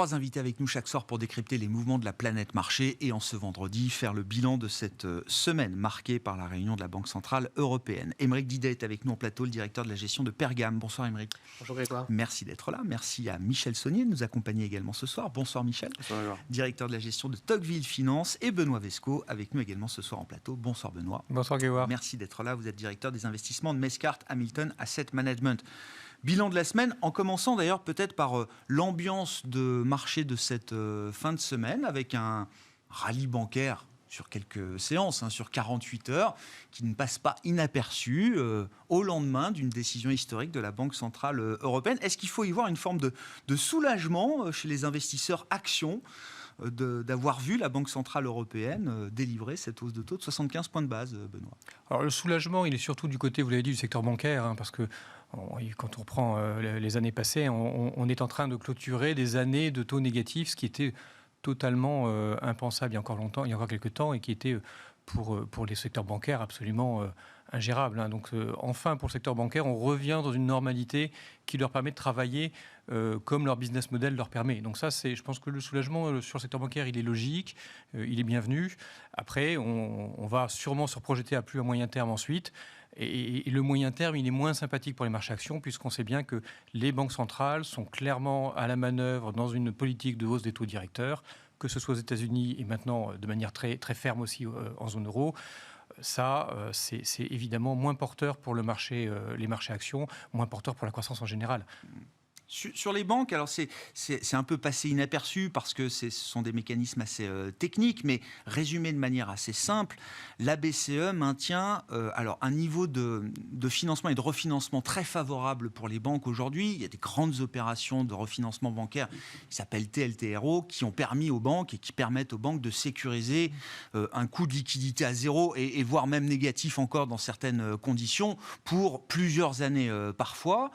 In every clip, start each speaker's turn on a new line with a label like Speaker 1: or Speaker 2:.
Speaker 1: 3 invités avec nous chaque soir pour décrypter les mouvements de la planète marché et en ce vendredi, faire le bilan de cette semaine marquée par la réunion de la Banque Centrale Européenne. Aymeric Didet est avec nous en plateau, le directeur de la gestion de Pergame. Bonsoir Aymeric.
Speaker 2: Bonjour Grégoire. Merci
Speaker 1: d'être là. Merci à Michel Saunier de nous accompagner également ce soir. Bonsoir Michel.
Speaker 2: Bonsoir.
Speaker 1: Directeur de la gestion de Tocqueville Finance et Benoît Vesco avec nous également ce soir en plateau. Bonsoir Benoît.
Speaker 3: Bonsoir Grégoire.
Speaker 1: Merci d'être là. Vous êtes directeur des investissements de Mescart Hamilton Asset Management. Bilan de la semaine, en commençant d'ailleurs peut-être par l'ambiance de marché de cette fin de semaine, avec un rallye bancaire sur quelques séances, sur 48 heures, qui ne passe pas inaperçu au lendemain d'une décision historique de la Banque Centrale Européenne. Est-ce qu'il faut y voir une forme de soulagement chez les investisseurs actions d'avoir vu la Banque Centrale Européenne délivrer cette hausse de taux de 75 points de base, Benoît?
Speaker 3: Alors le soulagement, il est surtout du côté, vous l'avez dit, du secteur bancaire, parce que quand on prend les années passées, on est en train de clôturer des années de taux négatifs, ce qui était totalement impensable il y a encore quelques temps, et qui était pour les secteurs bancaires absolument ingérable. Donc enfin, pour le secteur bancaire, on revient dans une normalité qui leur permet de travailler comme leur business model leur permet. Donc ça, je pense que le soulagement sur le secteur bancaire, il est logique, il est bienvenu. Après, on va sûrement se projeter à plus à moyen terme ensuite. Et le moyen terme, il est moins sympathique pour les marchés actions, puisqu'on sait bien que les banques centrales sont clairement à la manœuvre dans une politique de hausse des taux directeurs, que ce soit aux États-Unis et maintenant de manière très, très ferme aussi en zone euro. Ça, c'est évidemment moins porteur pour les marchés actions, moins porteur pour la croissance en général.
Speaker 1: Sur les banques, alors c'est un peu passé inaperçu parce que ce sont des mécanismes assez techniques, mais résumé de manière assez simple, la BCE maintient un niveau de financement et de refinancement très favorable pour les banques aujourd'hui. Il y a des grandes opérations de refinancement bancaire qui s'appellent TLTRO, qui ont permis aux banques et qui permettent aux banques de sécuriser un coût de liquidité à zéro et voire même négatif encore dans certaines conditions pour plusieurs années parfois.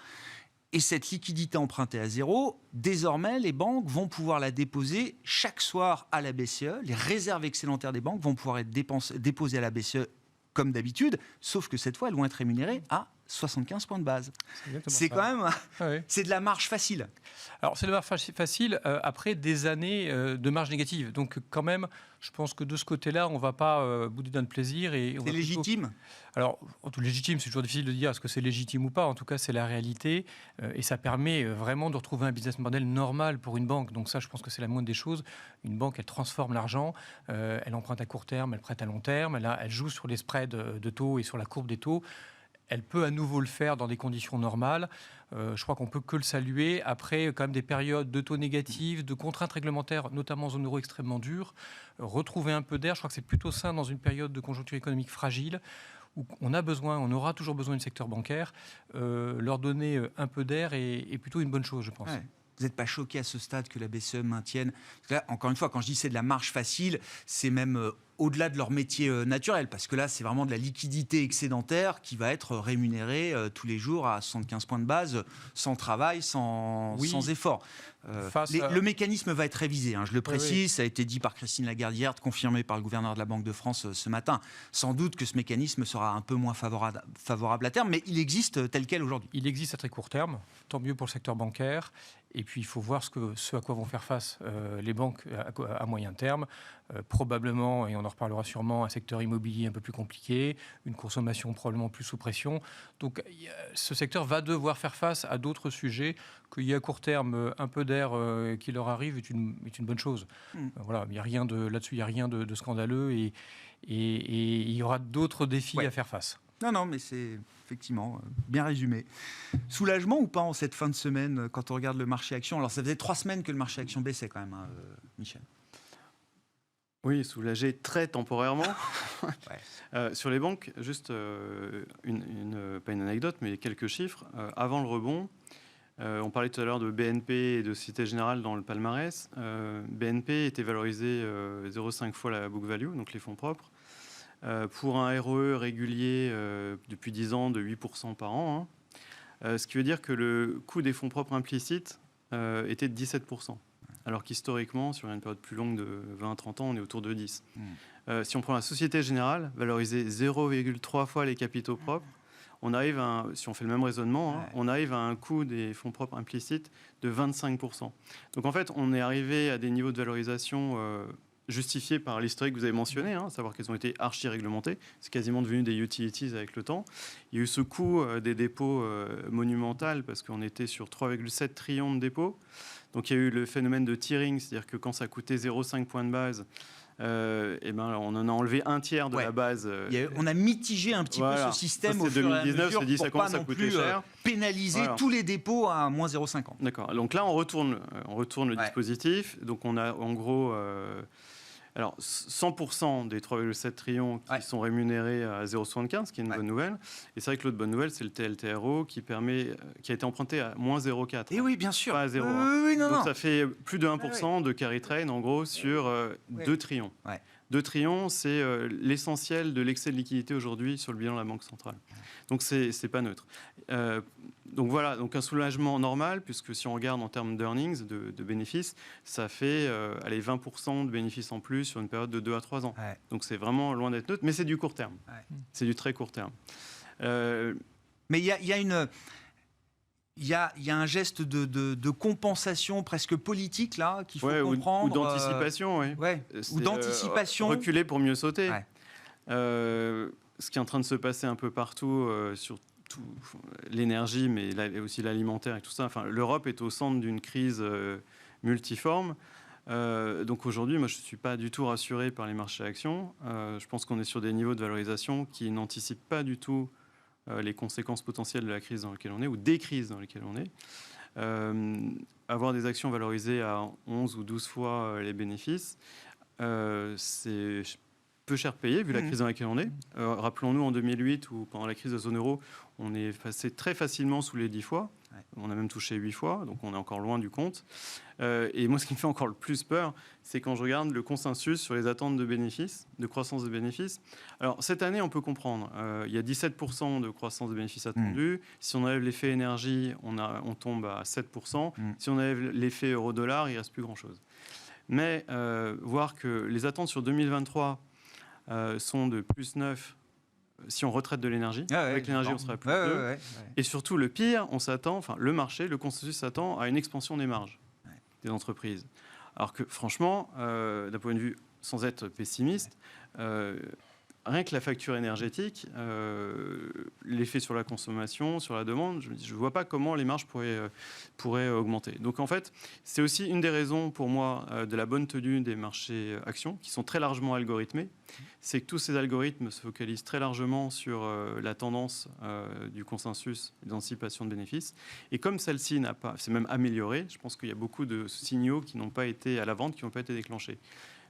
Speaker 1: Et cette liquidité empruntée à zéro, désormais, les banques vont pouvoir la déposer chaque soir à la BCE. Les réserves excédentaires des banques vont pouvoir être déposées à la BCE comme d'habitude, sauf que cette fois, elles vont être rémunérées à 75 points de base. C'est quand même... C'est de la marge facile.
Speaker 3: Alors, c'est de la marge facile après des années de marge négative. Donc, quand même, je pense que de ce côté-là, on ne va pas bouder d'un plaisir.
Speaker 1: C'est légitime ?
Speaker 3: Alors, tout légitime, c'est toujours difficile de dire est-ce que c'est légitime ou pas. En tout cas, c'est la réalité. Et ça permet vraiment de retrouver un business model normal pour une banque. Donc ça, je pense que c'est la moindre des choses. Une banque, elle transforme l'argent. Elle emprunte à court terme, elle prête à long terme. Elle joue sur les spreads de taux et sur la courbe des taux. Elle peut à nouveau le faire dans des conditions normales. Je crois qu'on ne peut que le saluer. Après, quand même, des périodes de taux négatifs, de contraintes réglementaires, notamment en zone euro extrêmement dures, retrouver un peu d'air. Je crois que c'est plutôt sain dans une période de conjoncture économique fragile, où on aura toujours besoin du secteur bancaire. Leur donner un peu d'air est plutôt une bonne chose, je pense.
Speaker 1: Ouais. Vous n'êtes pas choqué à ce stade que la BCE maintienne... Là, encore une fois, quand je dis c'est de la marge facile, c'est même au-delà de leur métier naturel, parce que là, c'est vraiment de la liquidité excédentaire qui va être rémunérée tous les jours à 75 points de base, sans travail, sans effort. Le mécanisme va être révisé, je le précise, ça a été dit par Christine Lagarde hier, confirmé par le gouverneur de la Banque de France ce matin. Sans doute que ce mécanisme sera un peu moins favorable à terme, mais il existe tel quel aujourd'hui.
Speaker 3: Il existe à très court terme, tant mieux pour le secteur bancaire. Et puis, il faut voir ce à quoi vont faire face les banques à moyen terme. Probablement, et on en reparlera sûrement, un secteur immobilier un peu plus compliqué, une consommation probablement plus sous pression. Donc, ce secteur va devoir faire face à d'autres sujets. Qu'il y ait à court terme un peu d'air qui leur arrive est une bonne chose. Voilà, là-dessus, il n'y a rien de scandaleux et il y aura d'autres défis à faire face.
Speaker 1: Non, mais c'est effectivement bien résumé. Soulagement ou pas en cette fin de semaine quand on regarde le marché action? Alors, ça faisait 3 semaines que le marché action baissait quand même, Michel.
Speaker 2: Oui, soulagé très temporairement. Sur les banques, juste pas une anecdote, mais quelques chiffres. Avant le rebond, on parlait tout à l'heure de BNP et de Société Générale dans le palmarès. BNP était valorisé 0,5 fois la book value, donc les fonds propres. Pour un ROE régulier depuis 10 ans de 8% par an. Ce qui veut dire que le coût des fonds propres implicites était de 17%. Alors qu'historiquement, sur une période plus longue de 20-30 ans, on est autour de 10. Si on prend la Société Générale, valorisée 0,3 fois les capitaux propres, on arrive si on fait le même raisonnement, on arrive à un coût des fonds propres implicites de 25%. Donc en fait, on est arrivé à des niveaux de valorisation justifiés par l'historique que vous avez mentionné, à savoir qu'elles ont été archi-réglementées. C'est quasiment devenu des utilities avec le temps. Il y a eu ce coût des dépôts monumental, parce qu'on était sur 3,7 trillions de dépôts. Donc il y a eu le phénomène de tiering, c'est-à-dire que quand ça coûtait 0,5 points de base, on en a enlevé un tiers de la base.
Speaker 1: On a mitigé un petit peu ce système au fur et à mesure pour pas non plus pénaliser tous les dépôts à moins 0,50.
Speaker 2: D'accord. Donc là, on retourne le dispositif. Donc on a en gros... Alors, 100% des 3,7 trillions qui sont rémunérés à 0,75, ce qui est une bonne nouvelle. Et c'est vrai que l'autre bonne nouvelle, c'est le TLTRO qui a été emprunté à moins 0,4.
Speaker 1: Et oui, bien sûr.
Speaker 2: Pas à 0. Donc ça fait plus de 1% de carry trade, en gros, sur 2 trillions. 2 trillions, c'est l'essentiel de l'excès de liquidité aujourd'hui sur le bilan de la Banque centrale. Donc, c'est pas neutre. Donc voilà, donc un soulagement normal, puisque si on regarde en termes d'earnings, de bénéfices, ça fait 20% de bénéfices en plus sur une période de 2 à 3 ans. Donc c'est vraiment loin d'être neutre, mais c'est du court terme. C'est du très court terme.
Speaker 1: Mais il y a un geste de compensation presque politique là qu'il faut comprendre.
Speaker 2: Ou d'anticipation,
Speaker 1: ou d'anticipation.
Speaker 2: Reculer pour mieux sauter. Ce qui est en train de se passer un peu partout sur l'énergie, mais aussi l'alimentaire et tout ça. Enfin, l'Europe est au centre d'une crise multiforme. Donc aujourd'hui, moi, je ne suis pas du tout rassuré par les marchés actions. Je pense qu'on est sur des niveaux de valorisation qui n'anticipent pas du tout les conséquences potentielles de la crise dans laquelle on est, ou des crises dans lesquelles on est. Avoir des actions valorisées à 11 ou 12 fois les bénéfices, c'est peu cher payé vu la crise dans laquelle on est. Rappelons-nous en 2008 où pendant la crise de la zone euro, on est passé très facilement sous les 10 fois. On a même touché 8 fois, donc on est encore loin du compte. Et moi, ce qui me fait encore le plus peur, c'est quand je regarde le consensus sur les attentes de bénéfices, de croissance de bénéfices. Alors, cette année, on peut comprendre. Il y a 17% de croissance de bénéfices attendue. Si on enlève l'effet énergie, on tombe à 7%. Si on enlève l'effet euro-dollar, il ne reste plus grand-chose. Mais voir que les attentes sur 2023 sont de plus 9 si on retraite de l'énergie. Avec l'énergie, on serait à plus 2. Et surtout, le pire, le marché, le consensus s'attend à une expansion des marges des entreprises. Alors que franchement, d'un point de vue, sans être pessimiste, rien que la facture énergétique, l'effet sur la consommation, sur la demande, je ne vois pas comment les marges pourraient augmenter. Donc en fait, c'est aussi une des raisons pour moi de la bonne tenue des marchés actions, qui sont très largement algorithmés. C'est que tous ces algorithmes se focalisent très largement sur la tendance du consensus d'anticipation de bénéfices. Et comme celle-ci s'est même améliorée, je pense qu'il y a beaucoup de signaux qui n'ont pas été à la vente, qui n'ont pas été déclenchés.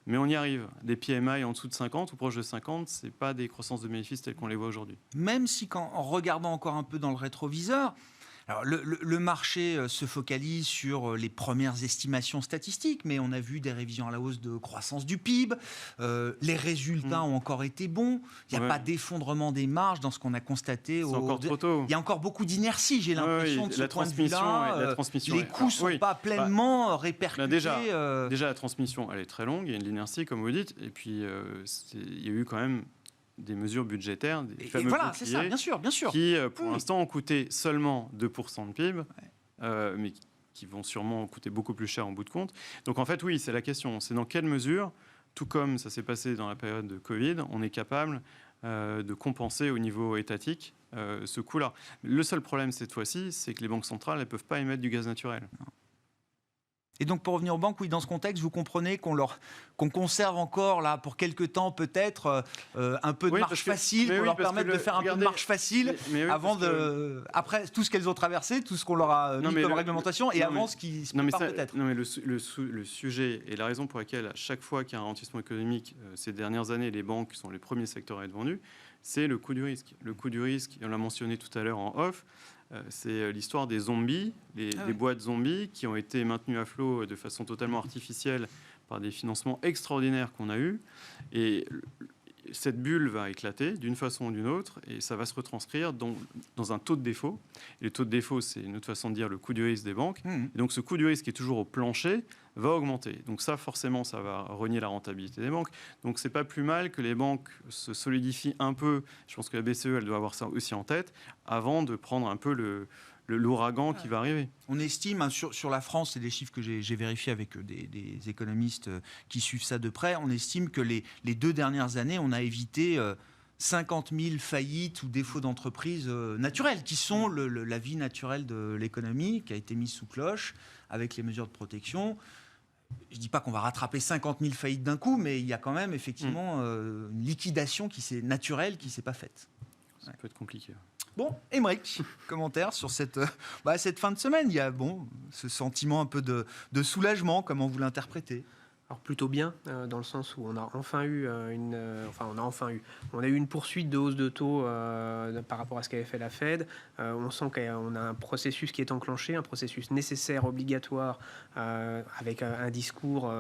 Speaker 2: Mais on y arrive. Des PMI en dessous de 50 ou proche de 50, ce n'est pas des croissances de bénéfices telles qu'on les voit aujourd'hui.
Speaker 1: Même si, en regardant encore un peu dans le rétroviseur, alors le marché se focalise sur les premières estimations statistiques, mais on a vu des révisions à la hausse de croissance du PIB. Les résultats ont encore été bons. Il n'y a pas d'effondrement des marges dans ce qu'on a constaté.
Speaker 2: C'est encore trop tôt.
Speaker 1: Il y a encore beaucoup d'inertie, j'ai l'impression, de ce point de vue-là. Les coûts ne sont pas pleinement répercutés.
Speaker 2: Déjà, la transmission, elle est très longue. Il y a de l'inertie, comme vous dites. Et puis, il y a eu quand même des mesures budgétaires, des fameux
Speaker 1: c'est ça, bien sûr.
Speaker 2: Qui, pour l'instant, ont coûté seulement 2% de PIB, mais qui vont sûrement coûter beaucoup plus cher en bout de compte. Donc, en fait, oui, c'est la question. C'est dans quelle mesure, tout comme ça s'est passé dans la période de Covid, on est capable de compenser au niveau étatique ce coût-là. Le seul problème, cette fois-ci, c'est que les banques centrales, elles ne peuvent pas émettre du gaz naturel.
Speaker 1: Non. Et donc, pour revenir aux banques, oui, dans ce contexte, vous comprenez qu'on conserve encore, là, pour quelques temps, peut-être, un peu de marge facile, pour leur permettre de faire un peu de marge facile, après tout ce qu'elles ont traversé, tout ce qu'on leur a mis comme réglementation, et avant ce qui se prépare peut-être.
Speaker 2: Non, mais le sujet, et la raison pour laquelle, à chaque fois qu'il y a un ralentissement économique, ces dernières années, les banques sont les premiers secteurs à être vendus, c'est le coût du risque. Le coût du risque, on l'a mentionné tout à l'heure en off, c'est l'histoire des zombies, des boîtes zombies qui ont été maintenues à flot de façon totalement artificielle par des financements extraordinaires qu'on a eus. Et cette bulle va éclater d'une façon ou d'une autre et ça va se retranscrire dans un taux de défaut. Et le taux de défaut, c'est une autre façon de dire le coût du risque des banques. Et donc ce coût du risque qui est toujours au plancher va augmenter. Donc ça, forcément, ça va renier la rentabilité des banques. Donc c'est pas plus mal que les banques se solidifient un peu. Je pense que la BCE, elle doit avoir ça aussi en tête avant de prendre un peu l'ouragan qui va arriver.
Speaker 1: On estime, sur la France, c'est des chiffres que j'ai vérifiés avec des économistes qui suivent ça de près, on estime que les 2 dernières années, on a évité 50 000 faillites ou défauts d'entreprise naturels, qui sont la vie naturelle de l'économie, qui a été mise sous cloche avec les mesures de protection. Je ne dis pas qu'on va rattraper 50 000 faillites d'un coup, mais il y a quand même effectivement une liquidation naturelle qui ne s'est pas faite.
Speaker 2: Ça peut être compliqué.
Speaker 1: Bon, Aymeric, commentaire sur cette fin de semaine. Il y a ce sentiment un peu de soulagement, comment vous l'interprétez?
Speaker 4: Alors plutôt bien, dans le sens où on a enfin eu on a eu une poursuite de hausse de taux par rapport à ce qu'avait fait la Fed. On sent qu'on a un processus qui est enclenché, un processus nécessaire, obligatoire, avec un discours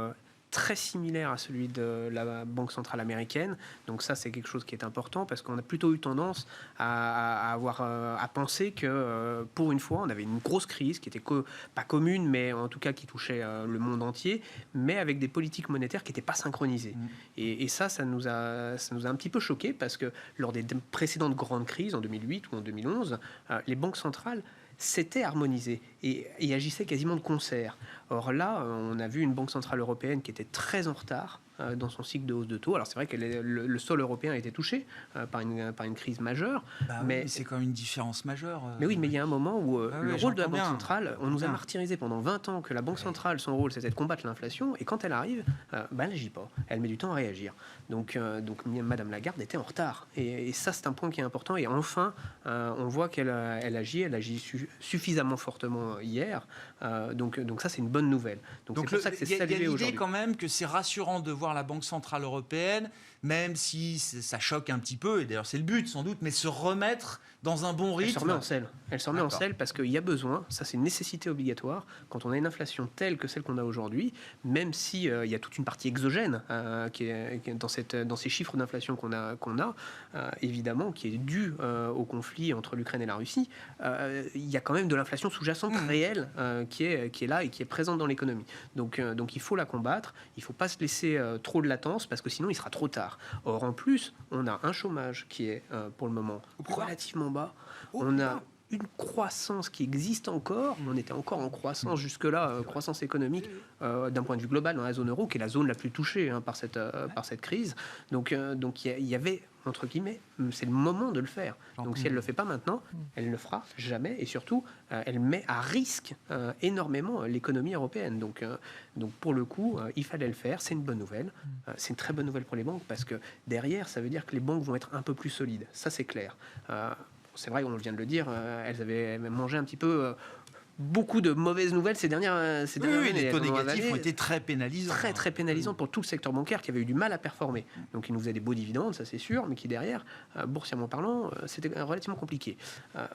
Speaker 4: très similaire à celui de la Banque centrale américaine. Donc ça, c'est quelque chose qui est important parce qu'on a plutôt eu tendance à penser que pour une fois, on avait une grosse crise qui était pas commune, mais en tout cas qui touchait le monde entier, mais avec des politiques monétaires qui n'étaient pas synchronisées. Et ça nous a un petit peu choqué parce que lors des précédentes grandes crises, en 2008 ou en 2011, les banques centrales s'étaient harmonisées et agissaient quasiment de concert. Or là, on a vu une banque centrale européenne qui était très en retard dans son cycle de hausse de taux. Alors c'est vrai que le sol européen a été touché par une crise majeure.
Speaker 1: Mais oui, c'est quand même une différence majeure.
Speaker 4: Mais oui, mais il y a un moment où le rôle de la Banque centrale, on nous a martyrisé pendant 20 ans que la Banque centrale, son rôle, c'était de combattre l'inflation. Et quand elle arrive, elle n'agit pas. Elle met du temps à réagir. Donc Madame Lagarde était en retard. Et ça, c'est un point qui est important. Et enfin, on voit qu'elle agit suffisamment fortement hier. Donc ça, c'est une bonne nouvelle. Donc c'est pour ça que c'est salué aujourd'hui.
Speaker 1: Il y a l'idée quand même que c'est rassurant de voir la Banque centrale européenne, même si ça choque un petit peu, et d'ailleurs c'est le but sans doute, mais se remettre dans un bon rythme.
Speaker 4: Elle s'en met en selle parce qu'il y a besoin, ça c'est une nécessité obligatoire, quand on a une inflation telle que celle qu'on a aujourd'hui, même si il y a toute une partie exogène qui est dans ces chiffres d'inflation qu'on a évidemment, qui est due au conflit entre l'Ukraine et la Russie, il y a quand même de l'inflation sous-jacente réelle qui est là et qui est présente dans l'économie. Donc il faut la combattre, il ne faut pas se laisser trop de latence parce que sinon il sera trop tard. Or en plus, on a un chômage qui est pour le moment relativement bas. On a une croissance qui existe encore. On était encore en croissance jusque-là, croissance économique d'un point de vue global dans la zone euro, qui est la zone la plus touchée par cette crise. Donc il y avait, entre guillemets, c'est le moment de le faire. Donc si elle ne le fait pas maintenant, elle ne le fera jamais. Et surtout, elle met à risque énormément l'économie européenne. Donc pour le coup, il fallait le faire. C'est une bonne nouvelle. C'est une très bonne nouvelle pour les banques parce que derrière, ça veut dire que les banques vont être un peu plus solides. Ça, c'est clair. C'est vrai, on vient de le dire, elles avaient mangé un petit peu beaucoup de mauvaises nouvelles ces dernières années.
Speaker 1: Les taux négatifs ont été très pénalisants.
Speaker 4: Très pénalisants pour tout le secteur bancaire qui avait eu du mal à performer. Donc, ils nous faisaient des beaux dividendes, ça c'est sûr, mais qui derrière, boursièrement parlant, c'était relativement compliqué.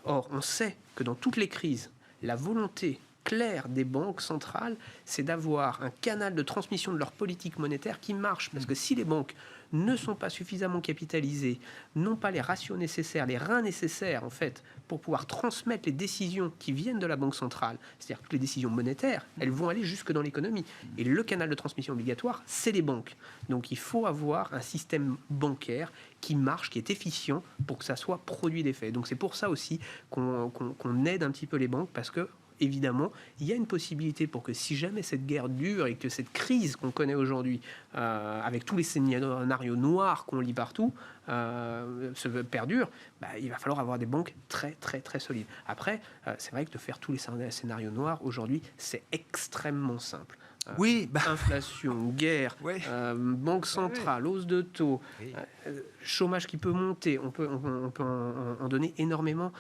Speaker 4: Or, on sait que dans toutes les crises, la volonté claire des banques centrales, c'est d'avoir un canal de transmission de leur politique monétaire qui marche. Parce que si les banques ne sont pas suffisamment capitalisées, n'ont pas les ratios nécessaires, les reins nécessaires en fait, pour pouvoir transmettre les décisions qui viennent de la Banque centrale, c'est-à-dire toutes les décisions monétaires, elles vont aller jusque dans l'économie. Et le canal de transmission obligatoire, c'est les banques. Donc il faut avoir un système bancaire qui marche, qui est efficient pour que ça soit produit d'effet. Donc c'est pour ça aussi qu'on aide un petit peu les banques, parce que évidemment, il y a une possibilité pour que si jamais cette guerre dure et que cette crise qu'on connaît aujourd'hui, avec tous les scénarios noirs qu'on lit partout, se perdure, il va falloir avoir des banques très très très solides. Après, c'est vrai que de faire tous les scénarios noirs aujourd'hui, c'est extrêmement simple. Inflation, guerre, banque centrale, hausse de taux, chômage qui peut monter, on peut en donner énormément.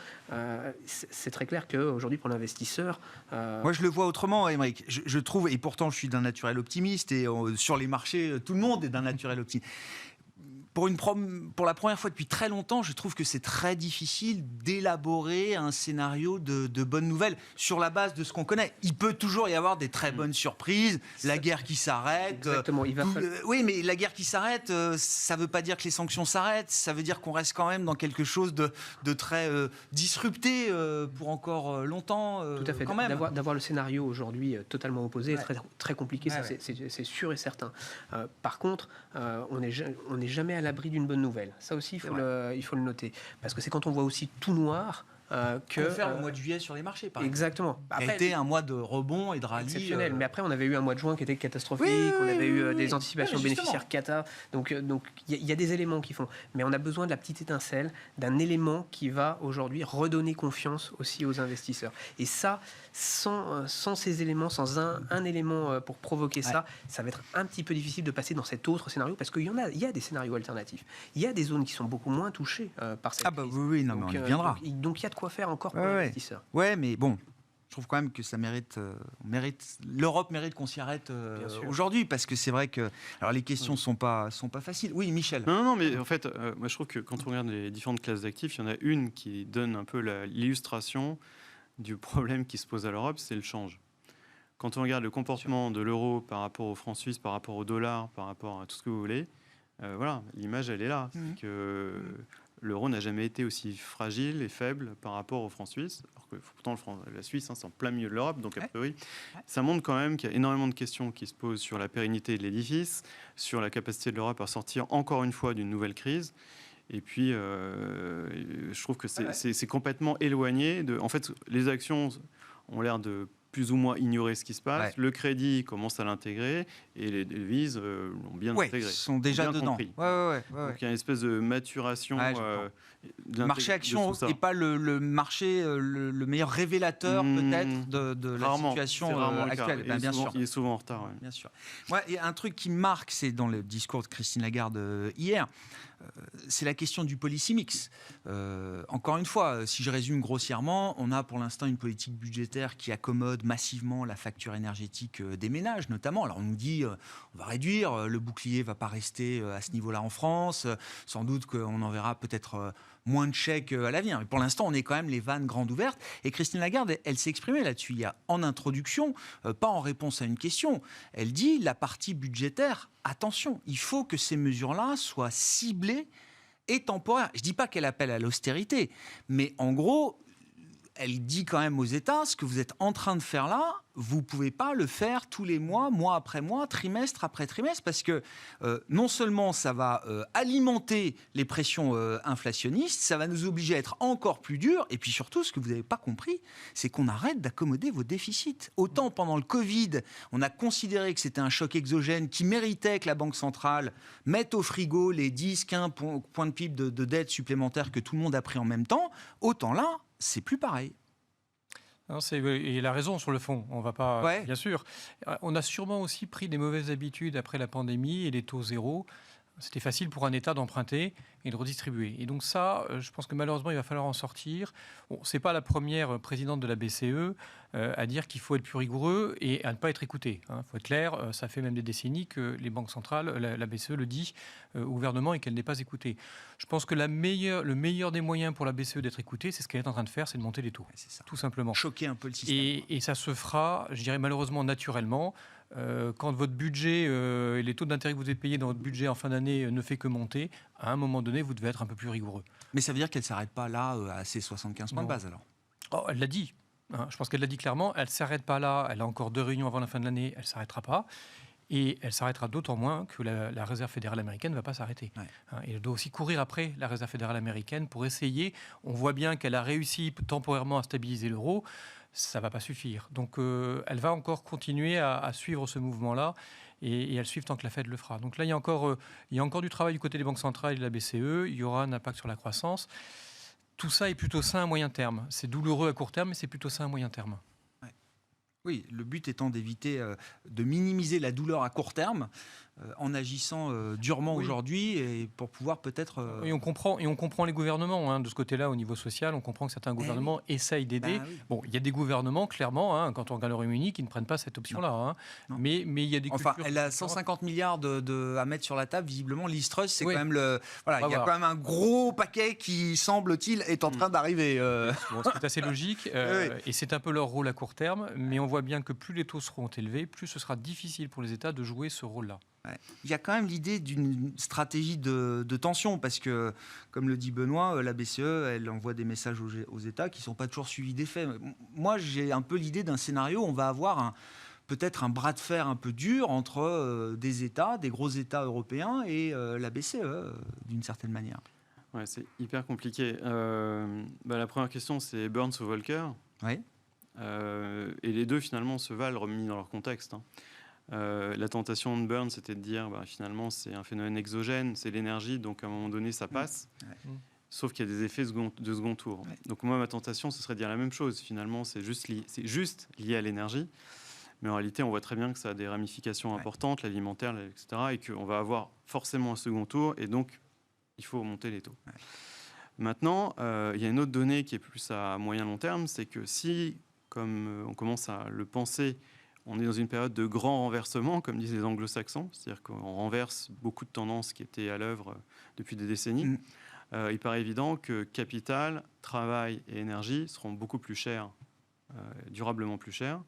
Speaker 4: C'est très clair qu'aujourd'hui, pour l'investisseur...
Speaker 1: Moi, je le vois autrement, Aymeric. Je trouve, et pourtant, je suis d'un naturel optimiste, et sur les marchés, tout le monde est d'un naturel optimiste. pour la première fois depuis très longtemps, je trouve que c'est très difficile d'élaborer un scénario de bonnes nouvelles sur la base de ce qu'on connaît. Il peut toujours y avoir des très bonnes surprises, la guerre qui s'arrête.
Speaker 4: Exactement.
Speaker 1: Oui, mais la guerre qui s'arrête, ça ne veut pas dire que les sanctions s'arrêtent, ça veut dire qu'on reste quand même dans quelque chose de très disrupté pour encore longtemps.
Speaker 4: Tout à fait.
Speaker 1: Quand même.
Speaker 4: D'avoir le scénario aujourd'hui totalement opposé est très, très compliqué, c'est sûr et certain. Par contre, on n'est jamais à l'abri d'une bonne nouvelle. Ça aussi, il faut le noter. Parce que c'est quand on voit aussi tout noir que...
Speaker 1: faire le mois de juillet sur les marchés, par exemple.
Speaker 4: Exactement.
Speaker 1: Après, a été un mois de rebond et de rallye.
Speaker 4: Exceptionnel. Mais après, on avait eu un mois de juin qui était catastrophique. On avait eu des anticipations bénéficiaires cata. Donc, il y a des éléments qui font. Mais on a besoin de la petite étincelle, d'un élément qui va aujourd'hui redonner confiance aussi aux investisseurs. Et ça, sans ces éléments, sans un élément pour provoquer ça, ça va être un petit peu difficile de passer dans cet autre scénario parce qu'il y a des scénarios alternatifs. Il y a des zones qui sont beaucoup moins touchées par cette crise.
Speaker 1: Oui, non, mais on y viendra.
Speaker 4: Donc, il y a de quoi faire encore pour l'investisseur.
Speaker 1: Ouais, mais bon, je trouve quand même que ça l'Europe mérite qu'on s'y arrête aujourd'hui, parce que c'est vrai que alors les questions sont pas faciles. Oui, Michel.
Speaker 2: Non, mais en fait, moi je trouve que quand on regarde les différentes classes d'actifs, il y en a une qui donne un peu l'illustration du problème qui se pose à l'Europe, c'est le change. Quand on regarde le comportement de l'euro par rapport au franc suisse, par rapport au dollar, par rapport à tout ce que vous voulez, voilà, l'image elle est là. C'est que l'euro n'a jamais été aussi fragile et faible par rapport au franc suisse, alors que pourtant la Suisse, c'est en plein milieu de l'Europe, donc a priori, ça montre quand même qu'il y a énormément de questions qui se posent sur la pérennité de l'édifice, sur la capacité de l'Europe à sortir encore une fois d'une nouvelle crise. Et puis, je trouve que c'est complètement éloigné. En fait, les actions ont l'air de plus ou moins ignorer ce qui se passe. Le crédit commence à l'intégrer et les devises l'ont bien intégré.
Speaker 1: Ils sont déjà dedans.
Speaker 2: Donc, il y a une espèce de maturation.
Speaker 1: Le marché action n'est pas le marché le meilleur révélateur peut-être de la situation actuelle.
Speaker 2: Bien sûr. Il est souvent en retard.
Speaker 1: Bien sûr. Il y a un truc qui me marque, c'est dans le discours de Christine Lagarde hier. C'est la question du policy mix. Encore une fois, si je résume grossièrement, on a pour l'instant une politique budgétaire qui accommode massivement la facture énergétique des ménages, notamment. Alors on nous dit, on va réduire, le bouclier ne va pas rester à ce niveau-là en France, sans doute qu'on enverra peut-être moins de chèques à l'avenir. Mais pour l'instant, on est quand même les vannes grandes ouvertes. Et Christine Lagarde, elle s'est exprimée là-dessus. Il y a en introduction, pas en réponse à une question, elle dit la partie budgétaire, attention, il faut que ces mesures-là soient ciblées et temporaires. Je ne dis pas qu'elle appelle à l'austérité, mais en gros, elle dit quand même aux États, ce que vous êtes en train de faire là, vous ne pouvez pas le faire tous les mois, mois après mois, trimestre après trimestre, parce que non seulement ça va alimenter les pressions inflationnistes, ça va nous obliger à être encore plus durs, et puis surtout, ce que vous n'avez pas compris, c'est qu'on arrête d'accommoder vos déficits. Autant pendant le Covid, on a considéré que c'était un choc exogène qui méritait que la Banque centrale mette au frigo les 10-15 points de PIB de dette supplémentaires que tout le monde a pris en même temps, autant là, c'est plus pareil.
Speaker 3: Non, et il a raison sur le fond, on va pas, bien sûr. On a sûrement aussi pris des mauvaises habitudes après la pandémie et les taux zéro. C'était facile pour un État d'emprunter et de redistribuer. Et donc ça, je pense que malheureusement, il va falloir en sortir. Bon, ce n'est pas la première présidente de la BCE à dire qu'il faut être plus rigoureux et à ne pas être écouté. Il faut être clair, ça fait même des décennies que les banques centrales, la BCE le dit au gouvernement et qu'elle n'est pas écoutée. Je pense que le meilleur des moyens pour la BCE d'être écoutée, c'est ce qu'elle est en train de faire, c'est de monter les taux. C'est ça. Tout simplement.
Speaker 1: Choquer un peu le système.
Speaker 3: Et ça se fera, je dirais malheureusement, naturellement. Quand votre budget et les taux d'intérêt que vous avez payés dans votre budget en fin d'année ne fait que monter, à un moment donné, vous devez être un peu plus rigoureux.
Speaker 1: Mais ça veut dire qu'elle ne s'arrête pas là à ses 75 points de base alors?
Speaker 3: Elle l'a dit. Je pense qu'elle l'a dit clairement. Elle ne s'arrête pas là. Elle a encore 2 réunions avant la fin de l'année. Elle ne s'arrêtera pas. Et elle s'arrêtera d'autant moins que la Réserve fédérale américaine ne va pas s'arrêter. Et elle doit aussi courir après la Réserve fédérale américaine pour essayer. On voit bien qu'elle a réussi temporairement à stabiliser l'euro. Ça ne va pas suffire. Donc elle va encore continuer à suivre ce mouvement-là et à le suivre tant que la Fed le fera. Donc là, il y a encore du travail du côté des banques centrales et de la BCE. Il y aura un impact sur la croissance. Tout ça est plutôt sain à moyen terme. C'est douloureux à court terme, mais c'est plutôt sain à moyen terme.
Speaker 1: Oui, le but étant d'éviter, de minimiser la douleur à court terme en agissant durement aujourd'hui et pour pouvoir peut-être...
Speaker 3: Et on comprend les gouvernements de ce côté-là au niveau social. On comprend que certains gouvernements essayent d'aider.
Speaker 1: Bah oui.
Speaker 3: Bon, il y a des gouvernements, clairement, quand on regarde le Royaume-Uni, qui ne prennent pas cette option-là.
Speaker 1: Non.
Speaker 3: Mais il y a des
Speaker 1: Enfin,
Speaker 3: cultures...
Speaker 1: elle a 150 milliards à mettre sur la table. Visiblement, Liz Truss, c'est
Speaker 3: Oui.
Speaker 1: quand même le... Voilà, il y a quand même un gros paquet qui, semble-t-il, est en train d'arriver.
Speaker 3: Bon, c'est assez logique.
Speaker 1: Oui.
Speaker 3: Et c'est un peu leur rôle à court terme. Mais on voit bien que plus les taux seront élevés, plus ce sera difficile pour les États de jouer ce rôle-là.
Speaker 1: Ouais. Il y a quand même l'idée d'une stratégie de tension, parce que, comme le dit Benoît, la BCE, elle envoie des messages aux États qui ne sont pas toujours suivis des faits. Moi, j'ai un peu l'idée d'un scénario où on va avoir peut-être un bras de fer un peu dur entre des États, des gros États européens et la BCE, d'une certaine manière.
Speaker 2: Ouais, c'est hyper compliqué. La première question, c'est Burns ou Volcker.
Speaker 1: Oui.
Speaker 2: Et les deux, finalement, se valent remis dans leur contexte. La tentation de Burns, c'était de dire, finalement, c'est un phénomène exogène, c'est l'énergie, donc à un moment donné, ça passe.
Speaker 1: Ouais.
Speaker 2: Sauf qu'il y a des effets de second tour.
Speaker 1: Ouais.
Speaker 2: Donc moi, ma tentation, ce serait de dire la même chose. Finalement, c'est juste lié à l'énergie. Mais en réalité, on voit très bien que ça a des ramifications importantes, l'alimentaire, etc. Et qu'on va avoir forcément un second tour. Et donc, il faut monter les taux. Ouais. Maintenant, il y a une autre donnée qui est plus à moyen-long terme. C'est que si, comme on commence à le penser, on est dans une période de grand renversement, comme disent les anglo-saxons. C'est-à-dire qu'on renverse beaucoup de tendances qui étaient à l'œuvre depuis des décennies. Il paraît évident que capital, travail et énergie seront beaucoup plus chers, durablement plus chers,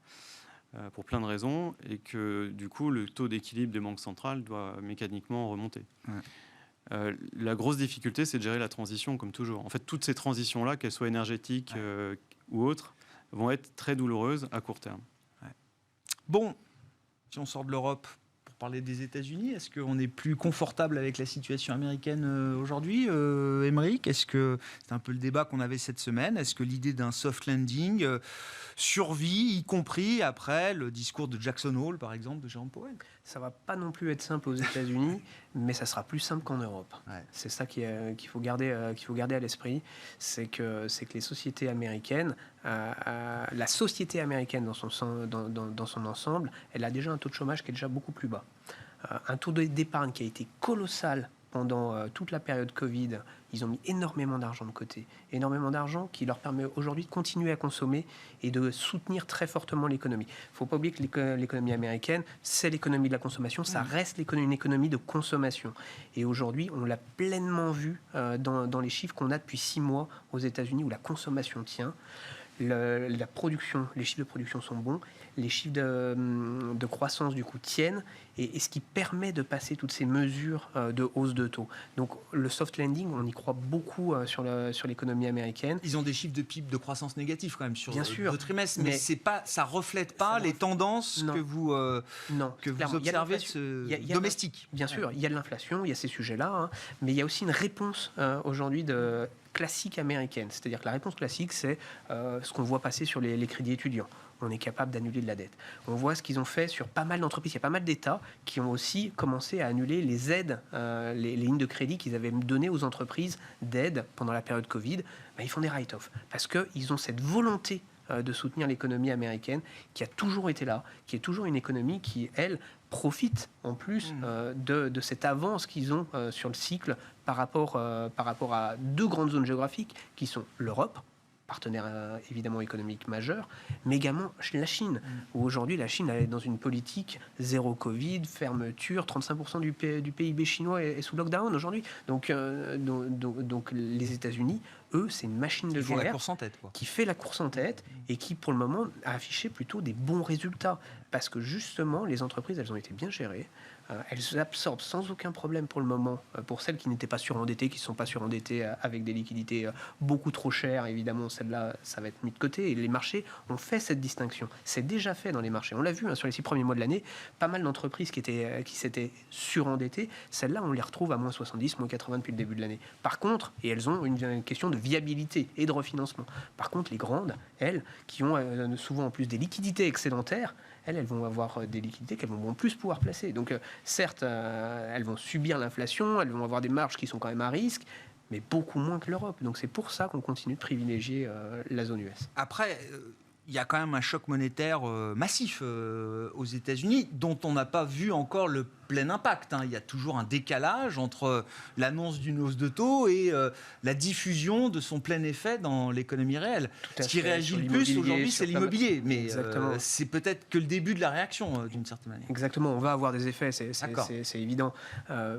Speaker 2: pour plein de raisons, et que du coup, le taux d'équilibre des banques centrales doit mécaniquement remonter. Ouais. La grosse difficulté, c'est de gérer la transition, comme toujours. En fait, toutes ces transitions-là, qu'elles soient énergétiques ou autres, vont être très douloureuses à court terme.
Speaker 1: Ouais. Bon, si on sort de l'Europe, parler des États-Unis, est-ce qu'on est plus confortable avec la situation américaine aujourd'hui, Émeric ? Est-ce que c'est un peu le débat qu'on avait cette semaine ? Est-ce que l'idée d'un soft landing survit, y compris après le discours de Jackson Hole, par exemple, de Jérôme Powell ?
Speaker 4: Ça va pas non plus être simple aux États-Unis, mais ça sera plus simple qu'en Europe. Ouais. C'est ça qu'il faut garder à l'esprit, c'est que les sociétés américaines, la société américaine dans son ensemble, elle a déjà un taux de chômage qui est déjà beaucoup plus bas. Un taux d'épargne qui a été colossal pendant toute la période Covid. Ils ont mis énormément d'argent de côté. Énormément d'argent qui leur permet aujourd'hui de continuer à consommer et de soutenir très fortement l'économie. Il ne faut pas oublier que l'économie américaine, c'est l'économie de la consommation. Ça reste une économie de consommation. Et aujourd'hui, on l'a pleinement vu dans les chiffres qu'on a depuis 6 mois aux États-Unis où la consommation tient. La production, les chiffres de production sont bons, les chiffres de croissance du coup tiennent, et ce qui permet de passer toutes ces mesures de hausse de taux. Donc le soft landing, on y croit beaucoup sur l'économie américaine.
Speaker 1: Ils ont des chiffres de PIB de croissance négatifs quand même sur deux trimestres, mais ça reflète pas les tendances que vous observez domestiques.
Speaker 4: Bien sûr, il y a de l'inflation, il y a ces sujets-là, mais il y a aussi une réponse aujourd'hui classique américaine. C'est-à-dire que la réponse classique, c'est ce qu'on voit passer sur les crédits étudiants. On est capable d'annuler de la dette. On voit ce qu'ils ont fait sur pas mal d'entreprises. Il y a pas mal d'États qui ont aussi commencé à annuler les aides, les lignes de crédit qu'ils avaient données aux entreprises d'aide pendant la période Covid. Ils font des write-off parce qu'ils ont cette volonté de soutenir l'économie américaine qui a toujours été là, qui est toujours une économie qui, elle, profite en plus de cette avance qu'ils ont sur le cycle par rapport à deux grandes zones géographiques qui sont l'Europe, partenaire évidemment économique majeur, mais également la Chine, où aujourd'hui la Chine est dans une politique zéro Covid, fermeture, 35% du PIB chinois est sous lockdown aujourd'hui. Donc les États-Unis, eux, c'est une machine de guerre qui fait la course en tête et qui, pour le moment, a affiché plutôt des bons résultats. Parce que justement, les entreprises, elles ont été bien gérées. Elles absorbent sans aucun problème pour le moment, pour celles qui n'étaient pas surendettées, qui ne sont pas surendettées avec des liquidités beaucoup trop chères. Évidemment, celles-là, ça va être mis de côté. Et les marchés ont fait cette distinction. C'est déjà fait dans les marchés. On l'a vu sur les 6 premiers mois de l'année, pas mal d'entreprises qui s'étaient surendettées. Celles-là, on les retrouve à moins 70, moins 80 depuis le début de l'année. Par contre, et elles ont une question de viabilité et de refinancement. Par contre, les grandes, elles, qui ont souvent en plus des liquidités excédentaires, elles vont avoir des liquidités qu'elles vont plus pouvoir placer. Donc, certes, elles vont subir l'inflation, elles vont avoir des marges qui sont quand même à risque, mais beaucoup moins que l'Europe. Donc, c'est pour ça qu'on continue de privilégier la zone US.
Speaker 1: Après, il y a quand même un choc monétaire massif aux États-Unis, dont on n'a pas vu encore le plein impact. Il y a toujours un décalage entre l'annonce d'une hausse de taux et la diffusion de son plein effet dans l'économie réelle. Ce qui réagit le plus aujourd'hui, c'est l'immobilier. Mais c'est peut-être que le début de la réaction, d'une certaine manière.
Speaker 4: Exactement, on va avoir des effets, c'est évident.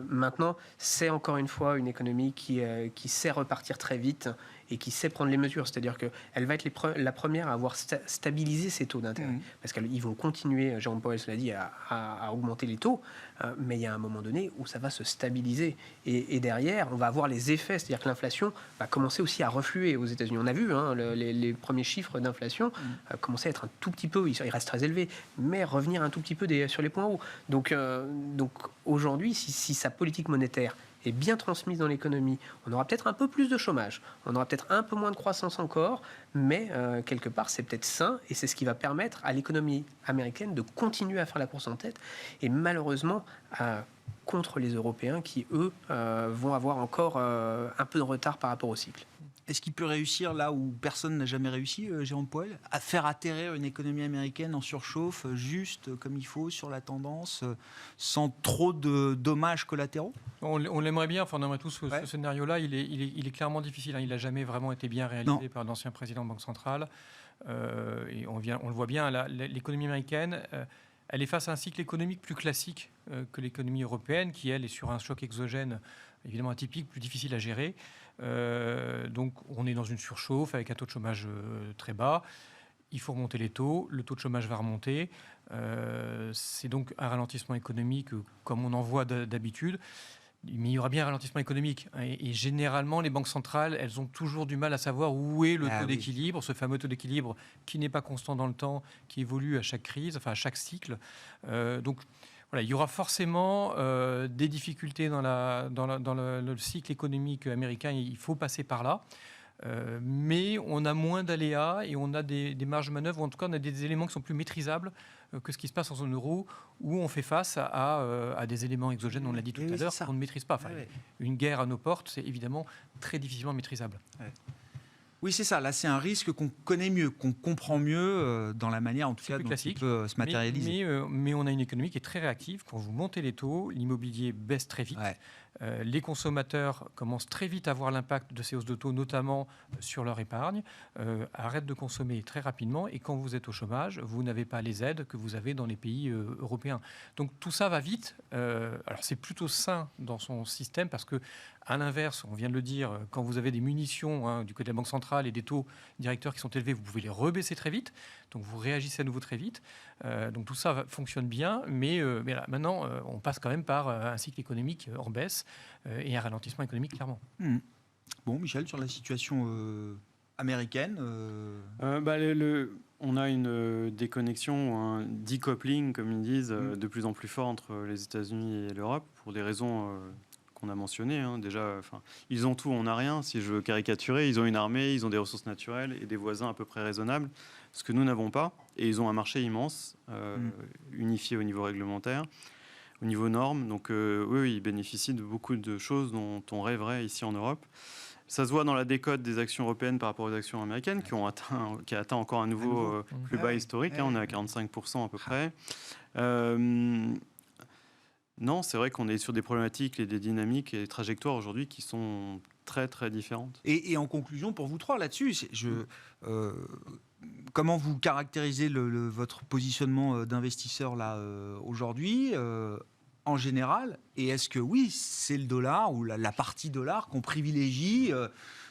Speaker 4: Maintenant, c'est encore une fois une économie qui sait repartir très vite et qui sait prendre les mesures. C'est-à-dire qu'elle va être la première à avoir stabilisé ses taux d'intérêt. Parce qu'ils vont continuer, Jérôme Powell l'a dit, à augmenter les taux, mais il y a un moment donné où ça va se stabiliser. Et derrière, on va avoir les effets, c'est-à-dire que l'inflation va commencer aussi à refluer aux États-Unis. On a vu les premiers chiffres d'inflation commencer à être un tout petit peu, ils restent très élevés, mais revenir un tout petit peu sur les points hauts. Donc aujourd'hui, si sa politique monétaire est bien transmise dans l'économie, on aura peut-être un peu plus de chômage, on aura peut-être un peu moins de croissance encore, mais quelque part c'est peut-être sain et c'est ce qui va permettre à l'économie américaine de continuer à faire la course en tête et malheureusement contre les Européens qui eux vont avoir encore un peu de retard par rapport au cycle.
Speaker 1: Est-ce qu'il peut réussir là où personne n'a jamais réussi, Jérôme Powell, à faire atterrir une économie américaine en surchauffe, juste comme il faut, sur la tendance, sans trop de dommages collatéraux ?
Speaker 3: On l'aimerait bien, on aimerait tous ce scénario-là. Il est clairement difficile. Il n'a jamais vraiment été bien réalisé par d'anciens présidents de banque centrale. Et on le voit bien, l'économie américaine, elle est face à un cycle économique plus classique que l'économie européenne, qui, elle, est sur un choc exogène évidemment atypique, plus difficile à gérer. Donc on est dans une surchauffe avec un taux de chômage très bas. Il faut remonter les taux, le taux de chômage va remonter. C'est donc un ralentissement économique comme on en voit d'habitude. Mais il y aura bien un ralentissement économique. Et généralement, les banques centrales, elles ont toujours du mal à savoir où est le taux d'équilibre, ce fameux taux d'équilibre qui n'est pas constant dans le temps, qui évolue à chaque crise, à chaque cycle. Donc, voilà, il y aura forcément des difficultés dans le cycle économique américain. Il faut passer par là. Mais on a moins d'aléas et on a des marges de manœuvre, ou en tout cas on a des éléments qui sont plus maîtrisables que ce qui se passe en zone euro, où on fait face à des éléments exogènes, on l'a dit tout à l'heure, qu'on ne maîtrise pas. Une guerre à nos portes, c'est évidemment très difficilement maîtrisable.
Speaker 1: Oui, c'est ça. Là, c'est un risque qu'on connaît mieux, qu'on comprend mieux dans la manière, en tout cas, dont il peut se matérialiser.
Speaker 3: Mais on a une économie qui est très réactive. Quand vous montez les taux, l'immobilier baisse très vite. Les consommateurs commencent très vite à voir l'impact de ces hausses de taux, notamment sur leur épargne, arrêtent de consommer très rapidement. Et quand vous êtes au chômage, vous n'avez pas les aides que vous avez dans les pays européens. Donc tout ça va vite. Alors c'est plutôt sain dans son système parce que, à l'inverse, on vient de le dire, quand vous avez des munitions du côté de la Banque centrale et des taux directeurs qui sont élevés, vous pouvez les rebaisser très vite. Donc vous réagissez à nouveau très vite. Donc tout ça fonctionne bien. Mais là, maintenant, on passe quand même par un cycle économique en baisse et un ralentissement économique, clairement.
Speaker 1: Bon, Michel, sur la situation américaine
Speaker 2: on a une déconnexion, un decoupling, comme ils disent, de plus en plus fort entre les États-Unis et l'Europe, pour des raisons qu'on a mentionnées. Déjà, ils ont tout, on n'a rien. Si je veux caricaturer, ils ont une armée, ils ont des ressources naturelles et des voisins à peu près raisonnables, ce que nous n'avons pas. Et ils ont un marché immense, unifié au niveau réglementaire, au niveau normes. Donc ils bénéficient de beaucoup de choses dont on rêverait ici en Europe. Ça se voit dans la décote des actions européennes par rapport aux actions américaines qui a atteint encore un nouveau plus bas historique. On est à 45% à peu près. Non, c'est vrai qu'on est sur des problématiques et des dynamiques et des trajectoires aujourd'hui qui sont très très différentes.
Speaker 1: Et en conclusion, pour vous trois là-dessus, comment vous caractérisez votre positionnement d'investisseur là aujourd'hui en général, et est-ce que oui, c'est le dollar ou la partie dollar qu'on privilégie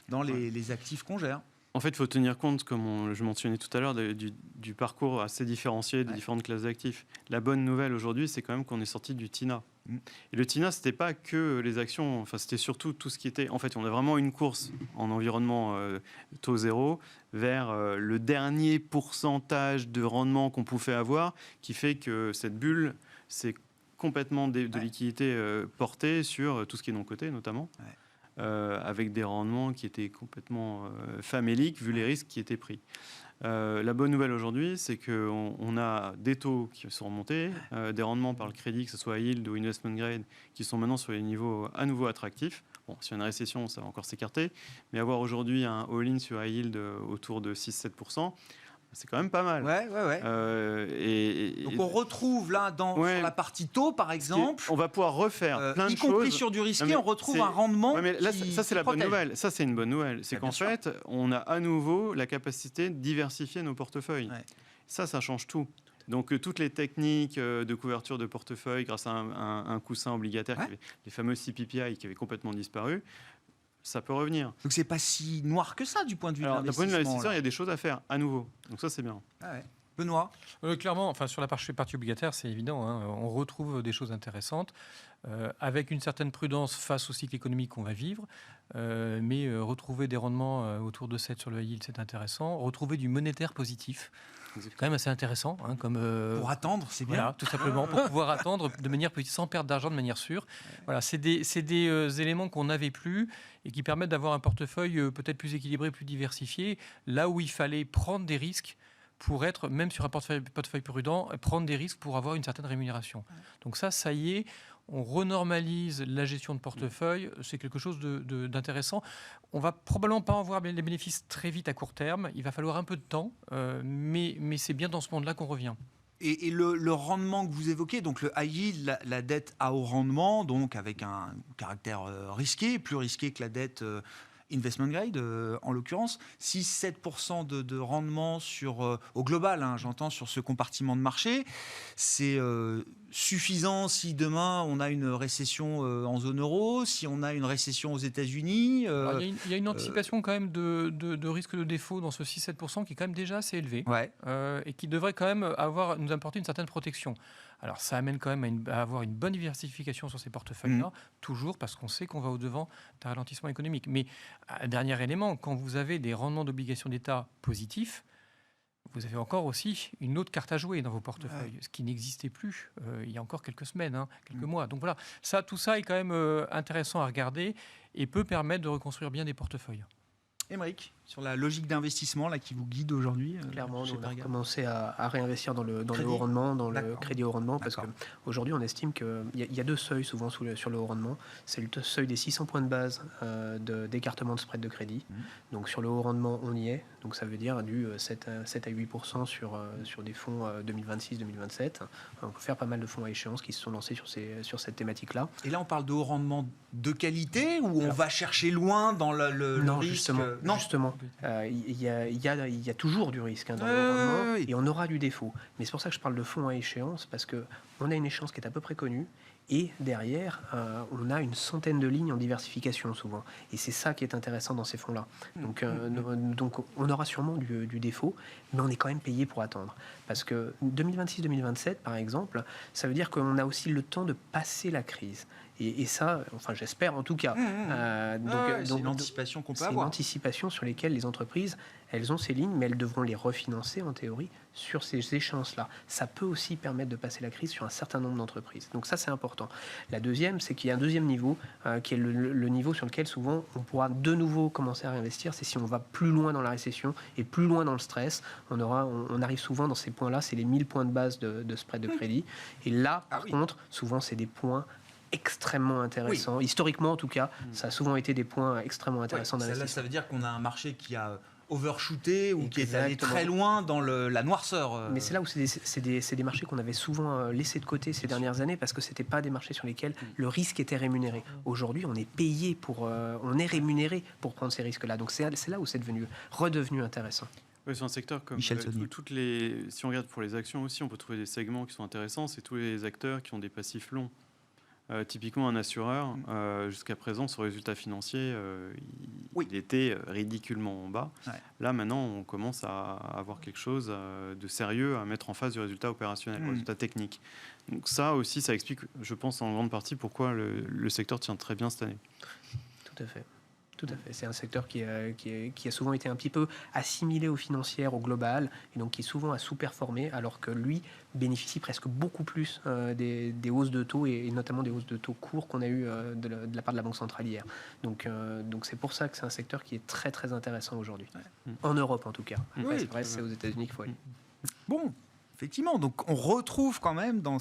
Speaker 1: dans les actifs qu'on gère ?
Speaker 2: En fait, il faut tenir compte, comme je mentionnais tout à l'heure, du parcours assez différencié des différentes classes d'actifs. La bonne nouvelle aujourd'hui, c'est quand même qu'on est sorti du TINA. Et le TINA, c'était pas que les actions, c'était surtout tout ce qui était... En fait, on a vraiment une course en environnement taux zéro vers le dernier pourcentage de rendement qu'on pouvait avoir, qui fait que cette bulle, c'est complètement de liquidité portée sur tout ce qui est non-coté, notamment. Avec des rendements qui étaient complètement faméliques vu les risques qui étaient pris. La bonne nouvelle aujourd'hui, c'est qu'on a des taux qui sont remontés, des rendements par le crédit, que ce soit yield ou investment grade, qui sont maintenant sur les niveaux à nouveau attractifs. Bon, s'il y a une récession, ça va encore s'écarter, mais avoir aujourd'hui un all-in sur high yield autour de 6-7%, C'est quand même pas mal.
Speaker 1: Ouais. Donc on retrouve là sur la partie taux, par exemple.
Speaker 2: On va pouvoir refaire plein de choses.
Speaker 1: Y compris sur du risqué, on retrouve un rendement.
Speaker 2: Mais là, ça c'est la bonne nouvelle. Ça c'est une bonne nouvelle. C'est qu'en fait, on a à nouveau la capacité de diversifier nos portefeuilles. Ouais. Ça change tout. Donc toutes les techniques de couverture de portefeuille grâce à un coussin obligataire, les fameux CPPI qui avaient complètement disparu, ça peut revenir.
Speaker 1: Donc c'est pas si noir que ça du point de vue de l'investissement.
Speaker 2: D'un point de vue de l'investisseur, il y a des choses à faire à nouveau. Donc ça c'est bien.
Speaker 1: Benoît,
Speaker 3: clairement, sur la partie obligataire, c'est évident. On retrouve des choses intéressantes avec une certaine prudence face au cycle économique qu'on va vivre. Mais retrouver des rendements autour de 7 sur le high yield, c'est intéressant. Retrouver du monétaire positif, c'est quand même assez intéressant.
Speaker 1: Pour attendre, c'est bien.
Speaker 3: Voilà, tout simplement, pour pouvoir attendre de manière positive, sans perdre d'argent de manière sûre. Voilà, c'est des éléments qu'on n'avait plus et qui permettent d'avoir un portefeuille peut-être plus équilibré, plus diversifié, là où il fallait prendre des risques pour être, même sur un portefeuille prudent, prendre des risques pour avoir une certaine rémunération. Donc ça y est, on renormalise la gestion de portefeuille, c'est quelque chose d'intéressant. On va probablement pas en voir les bénéfices très vite à court terme, il va falloir un peu de temps, mais c'est bien dans ce monde-là qu'on revient.
Speaker 1: Et le rendement que vous évoquez, donc le high yield, la dette à haut rendement, donc avec un caractère risqué, plus risqué que la dette investment grade, en l'occurrence, 6-7% de rendement au global, j'entends, sur ce compartiment de marché. C'est suffisant si demain on a une récession en zone euro, si on a une récession aux États-Unis.
Speaker 3: Il y a une anticipation quand même de risque de défaut dans ce 6-7% qui est quand même déjà assez élevé et qui devrait quand même nous apporter une certaine protection. Alors ça amène quand même à avoir une bonne diversification sur ces portefeuilles-là, toujours parce qu'on sait qu'on va au-devant d'un ralentissement économique. Mais un dernier élément, quand vous avez des rendements d'obligations d'État positifs, vous avez encore aussi une autre carte à jouer dans vos portefeuilles, ce qui n'existait plus il y a encore quelques semaines, quelques mois. Donc voilà, tout ça est quand même intéressant à regarder et peut permettre de reconstruire bien des portefeuilles.
Speaker 1: Émeric, sur la logique d'investissement qui vous guide aujourd'hui.
Speaker 4: Clairement, on a commencé à réinvestir dans le haut rendement, dans le crédit haut rendement, parce qu'aujourd'hui, on estime qu'il y a deux seuils souvent sur le haut rendement. C'est le seuil des 600 points de base d'écartement de spread de crédit. Donc sur le haut rendement, on y est. Donc ça veut dire du 7 à 8% sur des fonds 2026-2027. On peut faire pas mal de fonds à échéance qui se sont lancés sur cette thématique-là.
Speaker 1: Et là, on parle de haut rendement de qualité ou on va chercher loin dans le risque?
Speaker 4: Non, justement. Il y a toujours du risque dans le haut rendement et on aura du défaut. Mais c'est pour ça que je parle de fonds à échéance, parce qu'on a une échéance qui est à peu près connue. Et derrière, on a une centaine de lignes en diversification souvent. Et c'est ça qui est intéressant dans ces fonds-là. Donc on aura sûrement du défaut, mais on est quand même payé pour attendre. Parce que 2026-2027, par exemple, ça veut dire qu'on a aussi le temps de passer la crise. Et ça, enfin j'espère en tout cas.
Speaker 1: C'est une anticipation qu'on peut avoir.
Speaker 4: C'est une anticipation sur lesquelles les entreprises, elles ont ces lignes, mais elles devront les refinancer en théorie sur ces échéances-là. Ça peut aussi permettre de passer la crise sur un certain nombre d'entreprises. Donc ça, c'est important. La deuxième, c'est qu'il y a un deuxième niveau, qui est le niveau sur lequel souvent on pourra de nouveau commencer à réinvestir. C'est si on va plus loin dans la récession et plus loin dans le stress. On arrive souvent dans ces points-là, c'est les 1000 points de base de spread de crédit. Et là, par contre, souvent, c'est des points extrêmement intéressants. Historiquement, en tout cas, ça a souvent été des points extrêmement intéressants d'investissement.
Speaker 1: Ça veut dire qu'on a un marché qui a overshooté ou qui est allé très loin dans la noirceur.
Speaker 4: Mais c'est là où c'est des marchés qu'on avait souvent laissés de côté ces dernières années parce que c'était pas des marchés sur lesquels le risque était rémunéré. Aujourd'hui, on est payé on est rémunéré pour prendre ces risques-là. Donc c'est là où c'est redevenu intéressant.
Speaker 2: Oui, c'est un secteur comme si on regarde pour les actions aussi, on peut trouver des segments qui sont intéressants. C'est tous les acteurs qui ont des passifs longs. Typiquement, un assureur, jusqu'à présent, son résultat financier, il était ridiculement en bas. Là, maintenant, on commence à avoir quelque chose de sérieux à mettre en face du résultat opérationnel, du résultat technique. Donc ça aussi, ça explique, je pense, en grande partie pourquoi le secteur tient très bien cette année.
Speaker 4: Tout à fait. Tout à fait. C'est un secteur qui a souvent été un petit peu assimilé aux financières, au global, et donc qui souvent a sous-performé, alors que lui bénéficie presque beaucoup plus des hausses de taux, et notamment des hausses de taux courts qu'on a eues de la part de la Banque centrale hier. Donc c'est pour ça que c'est un secteur qui est très très intéressant aujourd'hui. En Europe en tout cas. Après, c'est vrai, c'est aux États-Unis qu'il faut aller.
Speaker 1: Bon. Effectivement, donc on retrouve quand même dans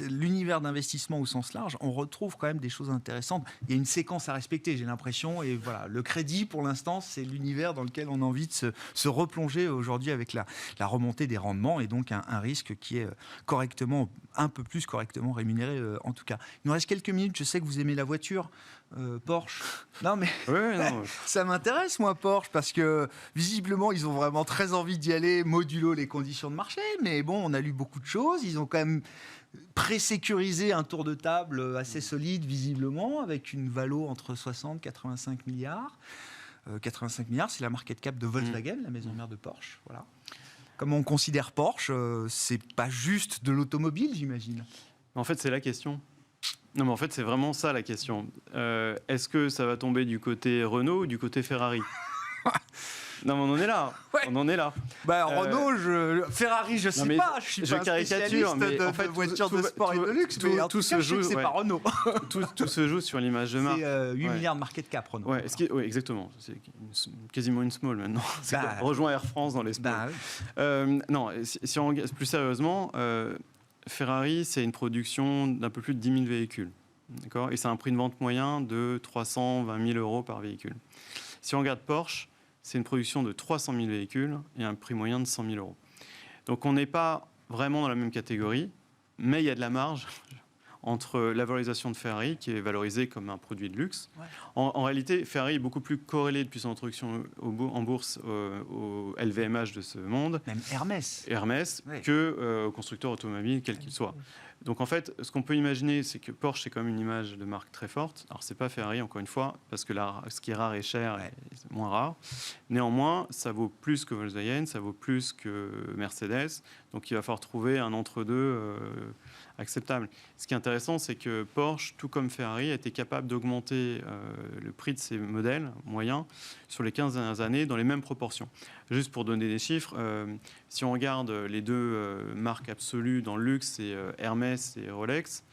Speaker 1: l'univers d'investissement au sens large, on retrouve quand même des choses intéressantes. Il y a une séquence à respecter, j'ai l'impression, et voilà, le crédit pour l'instant, c'est l'univers dans lequel on a envie de se replonger aujourd'hui avec la remontée des rendements et donc un risque qui est un peu plus correctement rémunéré en tout cas. Il nous reste quelques minutes, je sais que vous aimez la voiture. Porsche. Non, mais ça m'intéresse, moi, Porsche, parce que visiblement, ils ont vraiment très envie d'y aller, modulo les conditions de marché. Mais bon, on a lu beaucoup de choses. Ils ont quand même pré-sécurisé un tour de table assez solide, visiblement, avec une valo entre 60 et 85 milliards. 85 milliards, c'est la market cap de Volkswagen, la maison mère de Porsche. Voilà. Comment on considère Porsche, c'est pas juste de l'automobile, j'imagine.
Speaker 2: En fait, c'est la question. Non, mais en fait, c'est vraiment ça la question. Est-ce que ça va tomber du côté Renault ou du côté Ferrari? Non, mais on en est là.
Speaker 1: Ouais.
Speaker 2: On en est là.
Speaker 1: Renault, Ferrari, je sais pas. Je suis pas
Speaker 2: caricature, mais en fait,
Speaker 1: voitures de sport et de luxe, mais en tout cas, je sais que c'est pas Renault.
Speaker 2: Tout se joue sur l'image de marque.
Speaker 1: C'est 8 milliards de market cap, Renault.
Speaker 2: Oui, exactement. C'est quasiment une small maintenant. Rejoint Air France dans les smalls. Non, si on regarde plus sérieusement, Ferrari, c'est une production d'un peu plus de 10 000 véhicules. D'accord ? Et c'est un prix de vente moyen de 320 000 euros par véhicule. Si on regarde Porsche, c'est une production de 300 000 véhicules et un prix moyen de 100 000 euros. Donc on n'est pas vraiment dans la même catégorie, mais il y a de la marge entre la valorisation de Ferrari, qui est valorisée comme un produit de luxe. Ouais. En réalité, Ferrari est beaucoup plus corrélé depuis son introduction en bourse au LVMH de ce monde.
Speaker 1: Même Hermès.
Speaker 2: Ouais. Que aux constructeurs automobiles, quels qu'ils soient. Donc en fait, ce qu'on peut imaginer, c'est que Porsche, c'est comme une image de marque très forte. Alors c'est pas Ferrari, encore une fois, parce que là, ce qui est rare est cher, c'est moins rare. Néanmoins, ça vaut plus que Volkswagen, ça vaut plus que Mercedes. Donc il va falloir trouver un entre-deux acceptable. Ce qui est intéressant, c'est que Porsche, tout comme Ferrari, a été capable d'augmenter le prix de ses modèles moyens sur les 15 dernières années dans les mêmes proportions. Juste pour donner des chiffres, si on regarde les deux marques absolues dans le luxe, c'est Hermès et Rolex,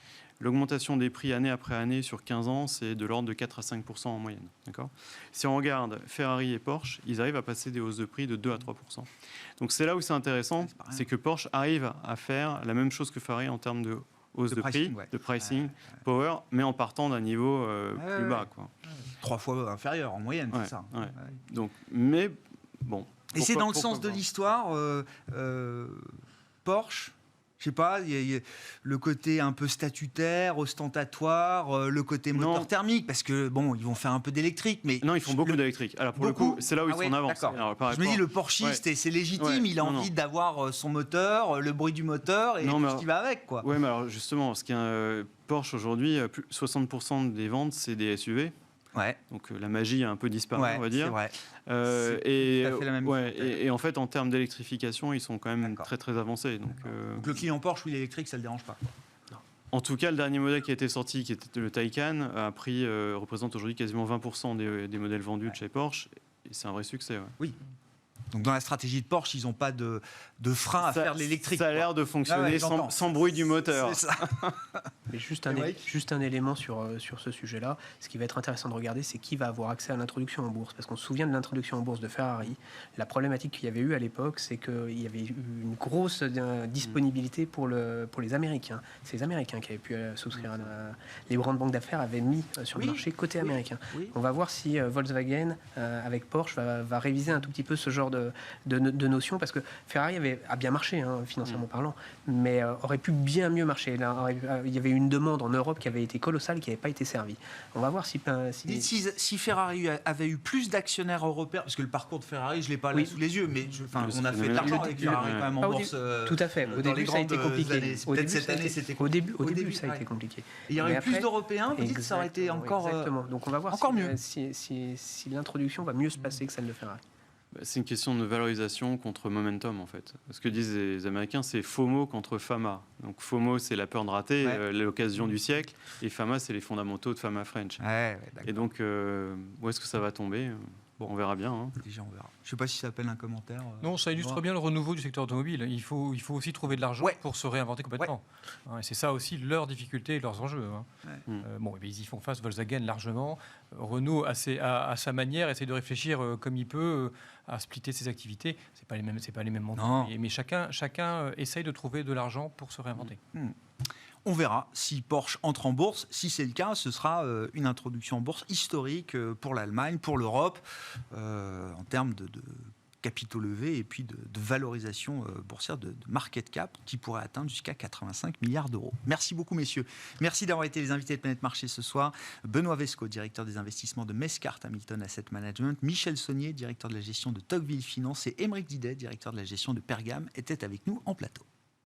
Speaker 2: l'augmentation des prix année après année sur 15 ans, c'est de l'ordre de 4 à 5% en moyenne. D'accord ? Si on regarde Ferrari et Porsche, ils arrivent à passer des hausses de prix de 2 à 3%. Donc c'est là où c'est intéressant, c'est que Porsche arrive à faire la même chose que Ferrari en termes de hausse de prix, de pricing, power, mais en partant d'un niveau plus bas. Quoi.
Speaker 1: 3 fois inférieur en moyenne, c'est ça.
Speaker 2: Ouais. Donc, mais bon.
Speaker 1: Et c'est dans le sens de l'histoire, Porsche. Je sais pas, il y a le côté un peu statutaire, ostentatoire, le côté moteur thermique, parce que bon, ils vont faire un peu d'électrique, mais
Speaker 2: non, ils font beaucoup d'électrique. Alors pour le coup, c'est là où ils sont en avance.
Speaker 1: Alors, je me dis, le Porschiste, c'est légitime, il a envie d'avoir son moteur, le bruit du moteur et tout ce qui va avec, quoi.
Speaker 2: Oui, mais alors justement, ce qui est Porsche aujourd'hui, 60% des ventes, c'est des SUV.
Speaker 1: Ouais.
Speaker 2: Donc la magie a un peu disparu, on va dire.
Speaker 1: C'est vrai.
Speaker 2: Et en fait, en termes d'électrification, ils sont quand même très très avancés. Donc
Speaker 1: le client Porsche, oui, l'électrique, ça ne le dérange pas.
Speaker 2: Non. En tout cas, le dernier modèle qui a été sorti, qui était le Taycan, représente aujourd'hui quasiment 20% des modèles vendus de chez Porsche. Et c'est un vrai succès. Ouais.
Speaker 1: Oui. Donc dans la stratégie de Porsche, ils n'ont pas de frein à faire de l'électrique.
Speaker 2: Ça a l'air de fonctionner sans bruit du moteur.
Speaker 1: C'est ça.
Speaker 4: Mais juste un élément sur ce sujet-là. Ce qui va être intéressant de regarder, c'est qui va avoir accès à l'introduction en bourse. Parce qu'on se souvient de l'introduction en bourse de Ferrari. La problématique qu'il y avait eu à l'époque, c'est qu'il y avait eu une grosse disponibilité pour les Américains. C'est les Américains qui avaient pu souscrire. Les grandes banques d'affaires avaient mis sur le marché côté américain. Oui. On va voir si Volkswagen, avec Porsche, va réviser un tout petit peu ce genre de notions. Parce que Ferrari a bien marché, financièrement parlant, mais aurait pu bien mieux marcher. Là, il y avait une demande en Europe qui avait été colossale, qui n'avait pas été servie. On va voir si
Speaker 1: Ferrari avait eu plus d'actionnaires européens, parce que le parcours de Ferrari, je ne l'ai pas là sous les yeux, mais on a fait de l'argent avec Ferrari quand même en bourse.
Speaker 4: Tout à fait. Au début, ça a été compliqué.
Speaker 1: Peut-être cette année, c'était compliqué.
Speaker 4: Au début, ça a été compliqué.
Speaker 1: Il y aurait eu plus d'Européens, vous dites que ça aurait été encore
Speaker 4: exactement. Donc on va voir si l'introduction va mieux se passer que celle de Ferrari.
Speaker 2: C'est une question de valorisation contre momentum, en fait. Ce que disent les Américains, c'est FOMO contre FAMA. Donc FOMO, c'est la peur de rater, l'occasion du siècle, et FAMA, c'est les fondamentaux de FAMA French. Et donc, où est-ce que ça va tomber ? On verra bien. Hein.
Speaker 1: Déjà, on verra. Je ne sais pas si ça appelle un commentaire.
Speaker 3: Non, ça illustre bien le renouveau du secteur automobile. Il faut aussi trouver de l'argent pour se réinventer complètement. Ouais. Et c'est ça aussi leur difficulté et leurs enjeux. Hein. Bon, ils y font face, Volkswagen largement. Renault, à sa manière, essaie de réfléchir comme il peut à splitter ses activités. C'est pas les mêmes montants. Mais chacun essaye de trouver de l'argent pour se réinventer.
Speaker 1: On verra si Porsche entre en bourse. Si c'est le cas, ce sera une introduction en bourse historique pour l'Allemagne, pour l'Europe, en termes de capitaux levés et puis de valorisation boursière de market cap qui pourrait atteindre jusqu'à 85 milliards d'euros. Merci beaucoup, messieurs. Merci d'avoir été les invités de Planète Marché ce soir. Benoît Vesco, directeur des investissements de Mescart Hamilton Asset Management, Michel Saunier, directeur de la gestion de Tocqueville Finance et Aymeric Didet, directeur de la gestion de Pergame, étaient avec nous en plateau.